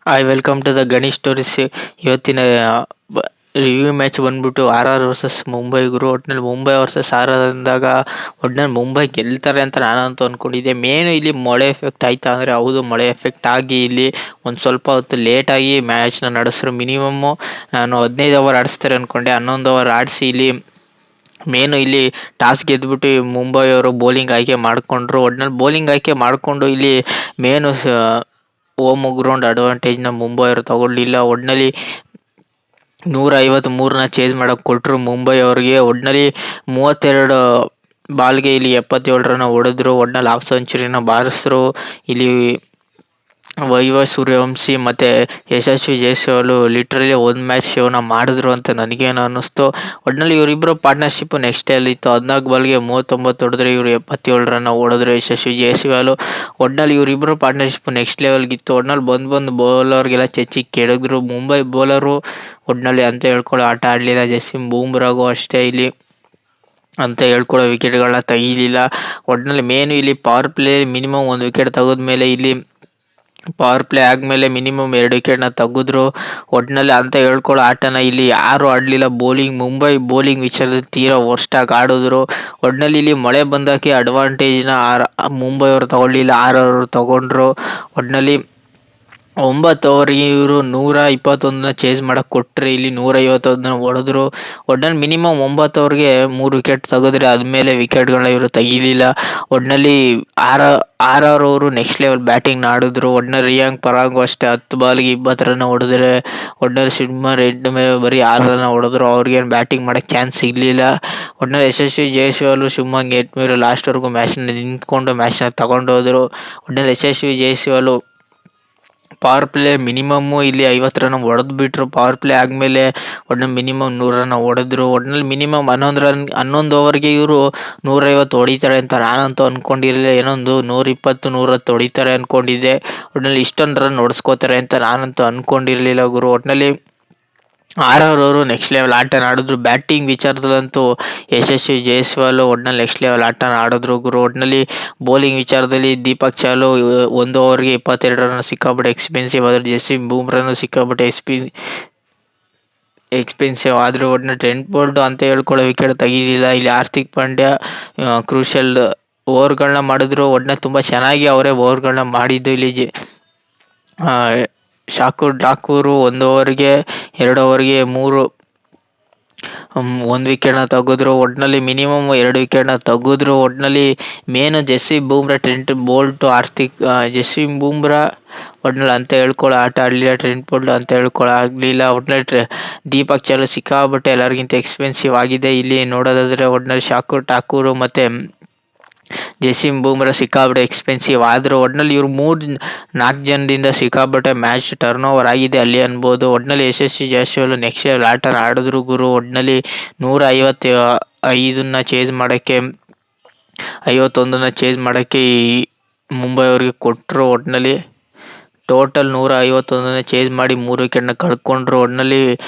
Hi welcome to the Ganesh stories. ಇವತ್ತಿನ review match ಬಂದ್ಬಿಟ್ಟು R R versus Mumbai ಗುರು. ಒಟ್ಟಿನಲ್ಲಿ ಮುಂಬೈ ವರ್ಸಸ್ ಆರ್ ಆರ್ ಅಂದಾಗ ಒಟ್ಟಿನಲ್ಲಿ ಮುಂಬೈ ಗೆಲ್ತಾರೆ ಅಂತ ನಾನಂತೂ ಅಂದ್ಕೊಂಡಿದ್ದೆ. ಮೇನು ಇಲ್ಲಿ ಮಳೆ ಎಫೆಕ್ಟ್ ಆಯ್ತಾ ಅಂದರೆ ಹೌದು, ಮಳೆ ಎಫೆಕ್ಟ್ ಆಗಿ ಇಲ್ಲಿ ಒಂದು ಸ್ವಲ್ಪ ಹೊತ್ತು ಲೇಟಾಗಿ ಮ್ಯಾಚ್ನ ನಡೆಸಿದ್ರು. ಮಿನಿಮಮ್ಮು ನಾನು 15 ಓವರ್ ಆಡಿಸ್ತಾರೆ ಅಂದ್ಕೊಂಡೆ, 11 ಓವರ್ ಆಡಿಸಿ ಇಲ್ಲಿ ಮೇನು ಇಲ್ಲಿ ಟಾಸ್ ಗೆದ್ದುಬಿಟ್ಟು ಮುಂಬೈ ಅವರು ಬೌಲಿಂಗ್ ಆಯ್ಕೆ ಮಾಡಿಕೊಂಡ್ರು. ಒಟ್ಟಿನಲ್ಲಿ ಬೌಲಿಂಗ್ ಆಯ್ಕೆ ಮಾಡಿಕೊಂಡು ಇಲ್ಲಿ ಮೇನು ಹೋಮ್ ಗ್ರೌಂಡ್ ಅಡ್ವಾಂಟೇಜ್ನ ಮುಂಬೈ ಅವರು ತಗೊಳ್ಳಿಲ್ಲ. ಒಟ್ಟಿನಲ್ಲಿ 153ನ ಚೇಸ್ ಮಾಡೋಕ್ಕೆ ಕೊಟ್ಟರು ಮುಂಬೈ ಅವ್ರಿಗೆ. ಒಟ್ಟಿನಲ್ಲಿ 32 ಬಾಲ್ಗೆ ಇಲ್ಲಿ 77 ರನ್ ಹೊಡೆದ್ರು. ಒಟ್ಟಿನಲ್ಲಿ ಹಾಫ್ ಸೆಂಚುರಿನ ಬಾರಿಸಿದ್ರು. ಇಲ್ಲಿ ವೈಭವ್ ಸೂರ್ಯವಂಶಿ ಮತ್ತು ಯಶಸ್ವಿ ಜೈಸ್ವಾಲ್ ಲಿಟ್ರಲಿ ಒಂದು ಮ್ಯಾಚ್ ಶೋನ ಮಾಡಿದ್ರು ಅಂತ ನನಗೇನು ಅನ್ನಿಸ್ತು. ಒಟ್ಟಿನಲ್ಲಿ ಇವರಿಬ್ಬರು ಪಾರ್ಟ್ನರ್ಶಿಪ್ಪು ನೆಕ್ಸ್ಟ್ ಇತ್ತು. 14 ಬಾಲ್ಗೆ 39 ಹೊಡೆದ್ರೆ ಇವರು 77 ರನ್ ಹೊಡೆದ್ರು ಯಶಸ್ವಿ ಜೈಸ್ವಾಲ್. ಒಟ್ಟಿನಲ್ಲಿ ಇವರಿಬ್ಬರು ಪಾರ್ಟ್ನರ್ಶಿಪ್ಪು ನೆಕ್ಸ್ಟ್ ಲೆವೆಲ್ಗಿತ್ತು. ಒಟ್ಟಿನಲ್ಲಿ ಬಂದು ಬೌಲರ್ಗೆಲ್ಲ ಚೆಚ್ಚಿ ಕೆಡಗಿದ್ರು ಮುಂಬೈ ಬೌಲರು. ಒಟ್ಟಿನಲ್ಲಿ ಅಂತ ಹೇಳ್ಕೊಳ್ಳೋ ಆಟ ಆಡಲಿಲ್ಲ. ಜಸ್ಪ್ರೀತ್ ಬೂಮ್ರಾಗೂ ಅಷ್ಟೇ ಇಲ್ಲಿ ಅಂತ ಹೇಳ್ಕೊಳ್ಳೋ ವಿಕೆಟ್ಗಳನ್ನ ತೆಗೀಲಿಲ್ಲ. ಒಟ್ಟಿನಲ್ಲಿ ಮೇನು ಇಲ್ಲಿ ಪವರ್ ಪ್ಲೇ ಮಿನಿಮಮ್ 1 ವಿಕೆಟ್ ತೆಗೆದ್ಮೇಲೆ ಇಲ್ಲಿ ಪವರ್ ಪ್ಲೇ ಆದಮೇಲೆ ಮಿನಿಮಮ್ 2 ವಿಕೆಟ್ನ ತೆಗೆದ್ರು. ಒಟ್ಟಿನಲ್ಲಿ ಅಂತ ಹೇಳ್ಕೊಳ್ಳೋ ಆಟನ ಇಲ್ಲಿ ಯಾರೂ ಆಡಲಿಲ್ಲ. ಮುಂಬೈ ಬೌಲಿಂಗ್ ವಿಚಾರದಲ್ಲಿ ತೀರಾ ವರ್ಸ್ಟಾಗಿ ಆಡಿದ್ರು. ಒಟ್ಟಿನಲ್ಲಿ ಇಲ್ಲಿ ಮಳೆ ಬಂದಕ್ಕೆ ಅಡ್ವಾಂಟೇಜ್ನ ಮುಂಬೈ ಅವರು ತಗೊಳ್ಳಿಲ್ಲ, ಆರ್ ಅವರು ತಗೊಂಡ್ರು. ಒಟ್ಟಿನಲ್ಲಿ 9 ಓವರಿಗೆ ಇವರು 121ನ ಚೇಸ್ ಮಾಡೋಕ್ಕೆ ಕೊಟ್ಟರೆ ಇಲ್ಲಿ 151ನ ಹೊಡೆದ್ರು. ಒಟ್ಟಿನಲ್ಲಿ ಮಿನಿಮಮ್ 9 ಓವರ್ಗೆ 3 ವಿಕೆಟ್ ತೆಗೆದ್ರೆ ಆದಮೇಲೆ ವಿಕೆಟ್ಗಳನ್ನ ಇವರು ತೆಗೀಲಿಲ್ಲ. ಒಟ್ಟಿನಲ್ಲಿ ಆರ್ ಆರ್ ಅವರು ನೆಕ್ಸ್ಟ್ ಲೆವೆಲ್ ಬ್ಯಾಟಿಂಗ್ನ ಆಡಿದ್ರು. ಒಟ್ಟಿನಲ್ಲಿ ರಿಯಾಂಕ್ ಪರಾಗು ಅಷ್ಟೇ 10 ಬಾಲ್ಗೆ 20 ರನ್ ಹೊಡೆದ್ರೆ. ಒಟ್ಟಿನಲ್ಲಿ ಶುಭ್ಮನ್ ಗಿಲ್ ಮೇಲೆ ಬರೀ 6 ರನ್ ಹೊಡೆದ್ರು. ಅವ್ರಿಗೇನು ಬ್ಯಾಟಿಂಗ್ ಮಾಡೋಕ್ಕೆ ಚಾನ್ಸ್ ಸಿಗಲಿಲ್ಲ. ಒಟ್ಟಿನಲ್ಲಿ ಯಶಸ್ವಿ ಜೈಸ್ವಾಲ್ ಶುಭ್ಮನ್ ಗಿಲ್ ಲಾಸ್ಟ್ವರೆಗೂ ಮ್ಯಾಚ್ನ ನಿಂತ್ಕೊಂಡು ಮ್ಯಾಚ್ನ ತಗೊಂಡೋದ್ರು. ಒಟ್ಟಿನಲ್ಲಿ ಯಶಸ್ವಿ ಜೈಸ್ವಾಲ್ ಪವರ್ ಪ್ಲೇ ಮಿನಿಮಮ್ಮು ಇಲ್ಲಿ 50 ರನ್ ಹೊಡೆದ್ಬಿಟ್ರು. ಪವರ್ ಪ್ಲೇ ಆದಮೇಲೆ ಒಟ್ಟಿನಲ್ಲಿ ಮಿನಿಮಮ್ 100 ರನ್ ಹೊಡೆದ್ರು. ಒಟ್ಟಿನಲ್ಲಿ ಮಿನಿಮಮ್ 11 ಓವರ್ಗೆ ಇವರು 150 ಹೊಡಿತಾರೆ ಅಂತ ನಾನಂತೂ ಅಂದ್ಕೊಂಡಿರಲಿಲ್ಲ. ಏನೊಂದು 120 110 ಹೊಡಿತಾರೆ ಅಂದ್ಕೊಂಡಿದ್ದೆ. ಒಟ್ಟಿನಲ್ಲಿ ಇಷ್ಟೊಂದು ರನ್ ಹೊಡೆಸ್ಕೋತಾರೆ ಅಂತ ನಾನಂತೂ ಅಂದ್ಕೊಂಡಿರಲಿಲ್ಲ ಗುರು. ಒಟ್ಟಿನಲ್ಲಿ ಆರ್ ಅವರು ನೆಕ್ಸ್ಟ್ ಲೆವೆಲ್ ಆಟನ ಆಡಿದ್ರು. ಬ್ಯಾಟಿಂಗ್ ವಿಚಾರದಲ್ಲಂತೂ ಯಶಸ್ವಿ ಜೈಸ್ವಾಲ್ ಒಟ್ಟಿನಲ್ಲಿ ನೆಕ್ಸ್ಟ್ ಲೆವೆಲ್ ಆಟನ ಆಡಿದ್ರು ಗುರು. ಒಟ್ಟಿನಲ್ಲಿ ಬೌಲಿಂಗ್ ವಿಚಾರದಲ್ಲಿ ದೀಪಕ್ ಚಾಲು 1 ಓವರ್ಗೆ 22 ರನ್ ಸಿಕ್ಕಾಪಟ್ಟೆ ಎಕ್ಸ್ಪೆನ್ಸಿವ್ ಆದರು. ಜಸ್ಪ್ರೀತ್ ಬೂಮ್ರಾನು ಸಿಕ್ಕಾಪಟ್ಟೆ ಎಕ್ಸ್ಪೆನ್ಸಿವ್ ಆದರು. ಒಟ್ಟಿನಲ್ಲಿ ಟ್ರೆಂಟ್ ಬೋಲ್ಟ್ ಅಂತ ಹೇಳ್ಕೊಳ್ಳೋ ವಿಕೆಟ್ ತೆಗೀಲಿಲ್ಲ. ಇಲ್ಲಿ ಹಾರ್ದಿಕ್ ಪಾಂಡ್ಯ ಕ್ರೂಷಿಯಲ್ ಓವರ್ಗಳನ್ನ ಮಾಡಿದ್ರು. ಒಟ್ಟಿನಲ್ಲಿ ತುಂಬ ಚೆನ್ನಾಗಿ ಅವರೇ ಓವರ್ಗಳನ್ನ ಮಾಡಿದ್ದು. ಇಲ್ಲಿ ಶಾರ್ದೂಲ್ ಠಾಕೂರ್ 1 ಓವರ್ಗೆ 2 ಓವರ್ಗೆ 1 ವಿಕೆಟ್ನ ತೆಗೆದ್ರು. ಒಟ್ಟಿನಲ್ಲಿ ಮಿನಿಮಮ್ 2 ವಿಕೆಟ್ನ ತೆಗೆದ್ರು. ಒಟ್ಟಿನಲ್ಲಿ main Jasprit Bumrah, Trent Bolt, Jasprit Bumrah ಒಟ್ಟಿನಲ್ಲಿ ಅಂತ ಹೇಳ್ಕೊಳ್ಳೋ ಆಟ ಆಡಲಿಲ್ಲ. ಟ್ರೆಂಟ್ ಬೋಲ್ಟ್ ಅಂತ ಹೇಳ್ಕೊಳ್ಳೋ ಆಗಲಿಲ್ಲ. ಒಟ್ಟಿನಲ್ಲಿ ದೀಪಕ್ ಚಾಲು ಸಿಕ್ಕಾಬಟ್ಟೆ ಎಲ್ಲರಿಗಿಂತ ಎಕ್ಸ್ಪೆನ್ಸಿವ್ ಆಗಿದೆ. ಇಲ್ಲಿ ನೋಡೋದಾದರೆ ಒಟ್ಟಿನಲ್ಲಿ ಶಾರ್ದೂಲ್ ಠಾಕೂರ್ ಮತ್ತು ಜಸ್ಪ್ರೀತ್ ಬೂಮ್ರಾ ಸಿಕ್ಕಾಪಟ್ಟೆ ಎಕ್ಸ್ಪೆನ್ಸಿವ್ ಆದರು. ಒಟ್ಟಿನಲ್ಲಿ ಇವರು 4 ಜನದಿಂದ ಸಿಕ್ಕಾಪಟ್ಟೆ ಮ್ಯಾಚ್ ಟರ್ನ್ ಓವರ್ ಆಗಿದೆ ಅಲ್ಲಿ ಅನ್ಬೋದು. ಒಟ್ಟಿನಲ್ಲಿ ಯಶಸ್ವಿ ಜೈಸ್ವಾಲ್ ನೆಕ್ಸ್ಟ್ ಲೆವೆಲ್ ಆಟನ ಆಡಿದ್ರು ಗುರು. ಒಟ್ಟಿನಲ್ಲಿ 155ನ ಚೇಸ್ ಮಾಡೋಕ್ಕೆ 51ನ ಚೇಸ್ ಮಾಡೋಕ್ಕೆ ಮುಂಬೈ ಅವ್ರಿಗೆ ಕೊಟ್ಟರು. ಒಟ್ಟಿನಲ್ಲಿ ಟೋಟಲ್ 151ನ ಚೇಸ್ ಮಾಡಿ 3 ವಿಕೆಟ್ನ ಕಳ್ಕೊಂಡ್ರು. ಒಟ್ಟಿನಲ್ಲಿ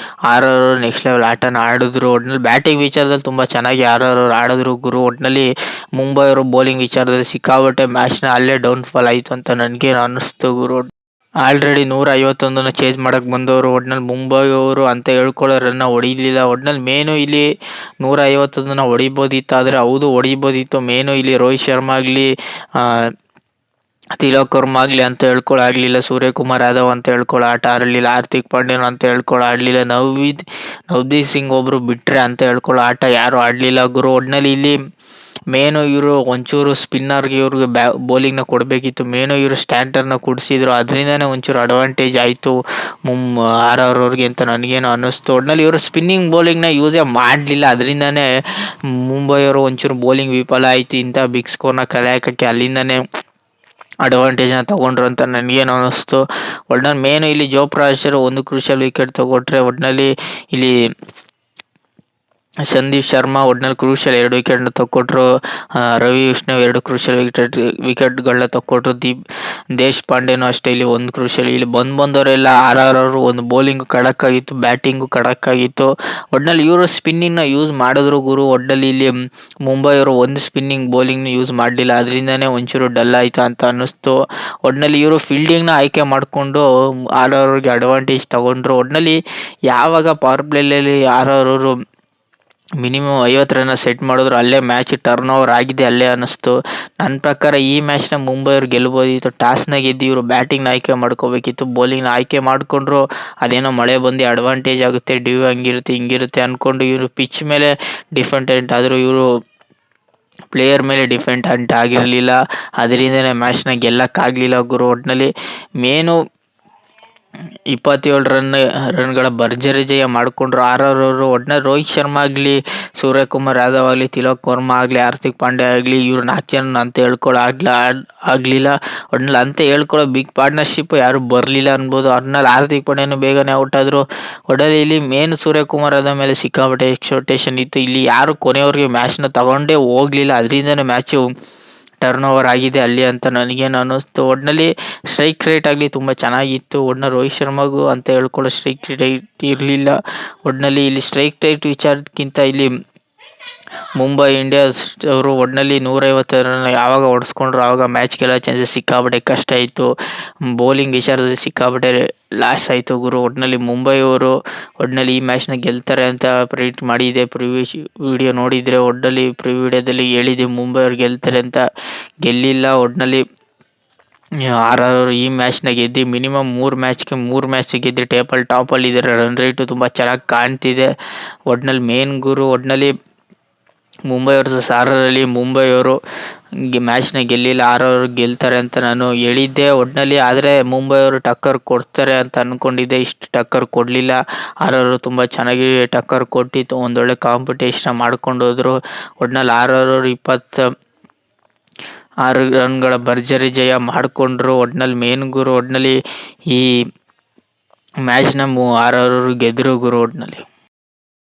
ಆರ್ ಅವರು ನೆಕ್ಸ್ಟ್ ಲೆವೆಲ್ ಆಟನ ಆಡಿದ್ರು. ಒಟ್ಟಿನಲ್ಲಿ ಬ್ಯಾಟಿಂಗ್ ವಿಚಾರದಲ್ಲಿ ತುಂಬ ಚೆನ್ನಾಗಿ ಆರ್ ಅವರು ಆಡಿದ್ರು ಗುರು. ಒಟ್ಟಿನಲ್ಲಿ ಮುಂಬೈ ಅವರು ಬೌಲಿಂಗ್ ವಿಚಾರದಲ್ಲಿ ಸಿಕ್ಕಾಪಟ್ಟೆ ಮ್ಯಾಚ್ನ ಅಲ್ಲೇ ಡೌನ್ಫಾಲ್ ಆಯಿತು ಅಂತ ನನಗೇನು ಅನ್ನಿಸ್ತು ಗುರು. ಆಲ್ರೆಡಿ 151ನ ಚೇಸ್ ಮಾಡೋಕ್ಕೆ ಬಂದವರು. ಒಟ್ಟಿನಲ್ಲಿ ಮುಂಬೈ ಅವರು ಅಂತ ಹೇಳ್ಕೊಳ್ಳೋ ರನ್ನ ಹೊಡಿಲಿಲ್ಲ. ಒಟ್ಟಿನಲ್ಲಿ ಮೇನು ಇಲ್ಲಿ 151ನ ಹೊಡಿಬೋದಿತ್ತು, ಆದರೆ ಹೌದು ಹೊಡಿಬೋದಿತ್ತು. ಮೇನು ಇಲ್ಲಿ ರೋಹಿತ್ ಶರ್ಮಾ ಆಗಲಿ, ತಿಲಕ್ ವರ್ಮಾ ಆಗಲಿ ಅಂತ ಹೇಳ್ಕೊಳ್ಳೋ ಆಗಲಿಲ್ಲ. ಸೂರ್ಯಕುಮಾರ್ ಯಾದವ್ ಅಂತ ಹೇಳ್ಕೊಳ್ಳೋ ಆಟ ಆಡಲಿಲ್ಲ. ಹಾರ್ದಿಕ್ ಪಾಂಡ್ಯನ್ ಅಂತ ಹೇಳ್ಕೊಳ್ಳೋ ಆಡಲಿಲ್ಲ. ನವದೀಪ್ ಸಿಂಗ್ ಒಬ್ಬರು ಬಿಟ್ಟರೆ ಅಂತ ಹೇಳ್ಕೊಳ್ಳೋ ಆಟ ಯಾರೂ ಆಡಲಿಲ್ಲ ಗುರು. ಒಟ್ಟಿನಲ್ಲಿ ಇಲ್ಲಿ ಮೇನು ಇವರು ಒಂಚೂರು ಸ್ಪಿನ್ನರ್ಗೆ ಇವ್ರಿಗೆ ಬೌಲಿಂಗ್ನ ಕೊಡಬೇಕಿತ್ತು. ಮೇನು ಇವರು ಸ್ಟ್ಯಾಂಡರ್ನ ಕೊಡಿಸಿದ್ರು. ಅದರಿಂದನೇ ಒಂಚೂರು ಅಡ್ವಾಂಟೇಜ್ ಆಯಿತು ಆರ್ ಅವ್ರಿಗೆ ಅಂತ ನನಗೇನು ಅನ್ನಿಸ್ತು. ಒಟ್ಟಿನಲ್ಲಿ ಇವರು ಸ್ಪಿನ್ನಿಂಗ್ ಬೌಲಿಂಗ್ನ ಯೂಸೇ ಮಾಡಲಿಲ್ಲ. ಅದರಿಂದನೇ ಮುಂಬೈ ಅವರು ಒಂಚೂರು ಬೌಲಿಂಗ್ ವಿಫಲ ಆಯಿತು. ಇಂಥ ಬಿಗ್ ಸ್ಕೋರ್ನ ಕಲೆ ಹಾಕೋಕ್ಕೆ ಅಲ್ಲಿಂದನೇ ಅಡ್ವಾಂಟೇಜ್ನ ತೊಗೊಂಡ್ರು ಅಂತ ನನಗೇನು ಅನ್ನಿಸ್ತು. ಒಟ್ಟಿನಲ್ಲಿ ಮೇನು ಇಲ್ಲಿ ಜೋಪ್ರಾ ಆರ್ಚರ್ 1 ಕ್ರೂಷಿಯಲ್ ವಿಕೆಟ್ ತೊಗೊಟ್ರೆ. ಒಟ್ಟಿನಲ್ಲಿ ಇಲ್ಲಿ ಸಂದೀಪ್ ಶರ್ಮಾ ಒಟ್ನಲ್ಲಿ ಕ್ರೂಷಿಯಲ್ 2 ವಿಕೆಟ್ನ ತಕ್ಕೊಟ್ರು. ರವಿ ವಿಷ್ಣು 2 ಕ್ರೂಷಿಯಲ್ ವಿಕೆಟ್ಗಳನ್ನ ತಕ್ಕೊಟ್ರು. ದೇಶ್ ಪಾಂಡೆನೂ ಅಷ್ಟೇ ಇಲ್ಲಿ 1 ಕ್ರೂಷಿಯಲ್. ಇಲ್ಲಿ ಬಂದವರೆಲ್ಲ ಅವರು ಒಂದು ಬೌಲಿಂಗು ಖಡಕ್ ಆಗಿತ್ತು, ಬ್ಯಾಟಿಂಗು ಖಡಕ್ ಆಗಿತ್ತು. ಒಟ್ನಲ್ಲಿ ಇವರು ಸ್ಪಿನ್ನಿಂಗ್ನ ಯೂಸ್ ಮಾಡಿದ್ರು ಗುರು. ಒಟ್ನಲ್ಲಿ ಇಲ್ಲಿ ಮುಂಬೈಯವರು ಒಂದು ಸ್ಪಿನ್ನಿಂಗ್ ಬೌಲಿಂಗ್ನ ಯೂಸ್ ಮಾಡಲಿಲ್ಲ. ಅದರಿಂದನೇ ಒಂಚೂರು ಡಲ್ ಆಯ್ತಾ ಅಂತ ಅನ್ನಿಸ್ತು. ಒಟ್ನಲ್ಲಿ ಇವರು ಫೀಲ್ಡಿಂಗ್ನ ಆಯ್ಕೆ ಮಾಡಿಕೊಂಡು ಅವ್ರಿಗೆ ಅಡ್ವಾಂಟೇಜ್ ತಗೊಂಡ್ರು. ಒಟ್ನಲ್ಲಿ ಯಾವಾಗ ಪವರ್ ಪ್ಲೇಯಲ್ಲಿ ಅವರು ಮಿನಿಮಮ್ 50 ರನ್ನ ಸೆಟ್ ಮಾಡಿದ್ರು ಅಲ್ಲೇ ಮ್ಯಾಚ್ ಟರ್ನ್ ಓವರ್ ಆಗಿದೆ ಅಲ್ಲೇ ಅನ್ನಿಸ್ತು. ನನ್ನ ಪ್ರಕಾರ ಈ ಮ್ಯಾಚ್ನ ಮುಂಬೈಯವ್ರು ಗೆಲ್ಬೋದಿತ್ತು. ಟಾಸ್ನ ಗೆದ್ದು ಇವರು ಬ್ಯಾಟಿಂಗ್ನ ಆಯ್ಕೆ ಮಾಡ್ಕೋಬೇಕಿತ್ತು. ಬೌಲಿಂಗ್ನ ಆಯ್ಕೆ ಮಾಡಿಕೊಂಡ್ರು. ಅದೇನೋ ಮಳೆ ಬಂದು ಅಡ್ವಾಂಟೇಜ್ ಆಗುತ್ತೆ, ಡ್ಯೂ ಹಂಗಿರುತ್ತೆ ಹಿಂಗಿರುತ್ತೆ ಅಂದ್ಕೊಂಡು ಇವರು ಪಿಚ್ ಮೇಲೆ ಡಿಫೆಂಡೆಂಟ್ ಆದರು. ಇವರು ಪ್ಲೇಯರ್ ಮೇಲೆ ಡಿಫೆಂಡೆಂಟ್ ಆಗಿರಲಿಲ್ಲ. ಅದರಿಂದನೇ ಮ್ಯಾಚ್ನ ಗೆಲ್ಲಕ್ಕಾಗಲಿಲ್ಲ ಗುರು. ಒಟ್ಟಿನಲ್ಲಿ ಮೇನು 27 ರನ್ಗಳ ಭರ್ಜರಿ ಜಯ ಮಾಡಿಕೊಂಡ್ರು ಅವರು. ಒಟ್ನಲ್ಲಿ ರೋಹಿತ್ ಶರ್ಮಾ ಆಗಲಿ, ಸೂರ್ಯಕುಮಾರ್ ಯಾದವ್ ಆಗಲಿ, ತಿಲಕ್ ವರ್ಮಾ ಆಗಲಿ, ಹಾರ್ದಿಕ್ ಪಾಂಡ್ಯ ಆಗಲಿ, ಇವ್ರು 4 ಜನ ಅಂತ ಆಗಲಿಲ್ಲ. ಒಟ್ನಲ್ಲಿ ಅಂತ ಹೇಳ್ಕೊಳ್ಳೋ ಬಿಗ್ ಪಾರ್ಟ್ನರ್ಶಿಪ್ ಯಾರು ಬರಲಿಲ್ಲ ಅನ್ಬೋದು. ಒಟ್ನಲ್ಲಿ ಹಾರ್ದಿಕ್ ಪಾಂಡ್ಯನೂ ಬೇಗನೆ ಔಟ್ ಆದರು. ಒಟ್ನಲ್ಲಿ ಇಲ್ಲಿ ಮೇನ್ ಸೂರ್ಯಕುಮಾರ್ ಆದ ಮೇಲೆ ಸಿಕ್ಕಾಪಟ್ಟೆ ಎಕ್ಸ್ಪೆಕ್ಟೇಷನ್ ಇತ್ತು. ಇಲ್ಲಿ ಯಾರು ಕೊನೆಯವರೆಗೆ ಮ್ಯಾಚ್ನ ತಗೊಂಡೇ ಹೋಗಲಿಲ್ಲ. ಅದರಿಂದನೇ ಮ್ಯಾಚು ಟರ್ನ್ ಓವರ್ ಆಗಿದೆ ಅಲ್ಲಿ ಅಂತ ನನಗೇನು ಅನ್ನಿಸ್ತು. ಒಟ್ಟಿನಲ್ಲಿ ಸ್ಟ್ರೈಕ್ ರೇಟ್ ಆಗಲಿ ತುಂಬ ಚೆನ್ನಾಗಿತ್ತು. ಒಟ್ನಲ್ಲಿ ರೋಹಿತ್ ಶರ್ಮಾಗೂ ಅಂತ ಹೇಳ್ಕೊಳ್ಳೋ ಸ್ಟ್ರೈಕ್ ರೇಟ್ ಇರಲಿಲ್ಲ. ಒಟ್ಟಿನಲ್ಲಿ ಇಲ್ಲಿ ಸ್ಟ್ರೈಕ್ ರೇಟ್ ವಿಚಾರಕ್ಕಿಂತ ಇಲ್ಲಿ ಮುಂಬೈ ಇಂಡಿಯನ್ಸ್ ಅವರು ಒಟ್ಟಿನಲ್ಲಿ 150 ರನ್ ಯಾವಾಗ ಹೊಡೆಸ್ಕೊಂಡ್ರು ಆವಾಗ ಮ್ಯಾಚ್ ಗೆಲ್ಲೋ ಚಾನ್ಸಸ್ ಸಿಕ್ಕಾಪಟ್ಟೆ ಕಷ್ಟ ಇತ್ತು. ಬೌಲಿಂಗ್ ವಿಚಾರದಲ್ಲಿ ಸಿಕ್ಕಾಪಟ್ಟೆ ಲಾಸ್ ಆಯಿತು ಗುರು. ಒಟ್ಟಿನಲ್ಲಿ ಮುಂಬೈಯವರು ಒಟ್ಟಿನಲ್ಲಿ ಈ ಮ್ಯಾಚ್ನ ಗೆಲ್ತಾರೆ ಅಂತ ಪ್ರಿಡಿಕ್ಟ್ ಮಾಡಿದ್ದೆ. ವಿಡಿಯೋ ನೋಡಿದರೆ ಒಟ್ಟಿನಲ್ಲಿ ವಿಡಿಯೋದಲ್ಲಿ ಹೇಳಿದ್ದೆ ಮುಂಬೈಯವ್ರು ಗೆಲ್ತಾರೆ ಅಂತ. ಗೆಲ್ಲಿಲ್ಲ. ಒಟ್ಟಿನಲ್ಲಿ ಈ ಮ್ಯಾಚ್ನ ಗೆದ್ದು ಮಿನಿಮಮ್ 3 ಮ್ಯಾಚ್ ಗೆದ್ದು ಟೇಬಲ್ ಟಾಪಲ್ಲಿದ್ದಾರೆ. ರನ್ ರೇಟು ತುಂಬ ಚೆನ್ನಾಗಿ ಕಾಣ್ತಿದೆ. ಒಟ್ಟಿನಲ್ಲಿ ಮೇನ್ ಗುರು. ಒಟ್ಟಿನಲ್ಲಿ ಮುಂಬೈ ವರ್ಸಸ್ ಆರಲ್ಲಿ ಮುಂಬೈಯವರು ಮ್ಯಾಚ್ನ ಗೆಲ್ಲಿಲ್ಲ. ಅವರು ಗೆಲ್ತಾರೆ ಅಂತ ನಾನು ಹೇಳಿದ್ದೆ ಒಟ್ಟಿನಲ್ಲಿ. ಆದರೆ ಮುಂಬೈಯವರು ಟಕ್ಕರ್ ಕೊಡ್ತಾರೆ ಅಂತ ಅಂದ್ಕೊಂಡಿದ್ದೆ. ಇಷ್ಟು ಟಕ್ಕರ್ ಕೊಡಲಿಲ್ಲ. ಅವರು ತುಂಬ ಚೆನ್ನಾಗಿ ಟಕ್ಕರ್ ಕೊಟ್ಟಿತ್ತು. ಒಂದೊಳ್ಳೆ ಕಾಂಪಿಟೇಷನ್ ಮಾಡ್ಕೊಂಡು ಹೋದರು. ಒಟ್ಟಿನಲ್ಲಿ ಅವರು 26 ರನ್ಗಳ ಭರ್ಜರಿ ಜಯ ಮಾಡಿಕೊಂಡ್ರು. ಒಟ್ಟಿನಲ್ಲಿ ಮೇನ್ ಗುರು. ಒಟ್ಟಿನಲ್ಲಿ ಈ ಮ್ಯಾಚ್ನ ಅವರು ಗೆದ್ದರು ಗುರು. ಒಟ್ಟಿನಲ್ಲಿ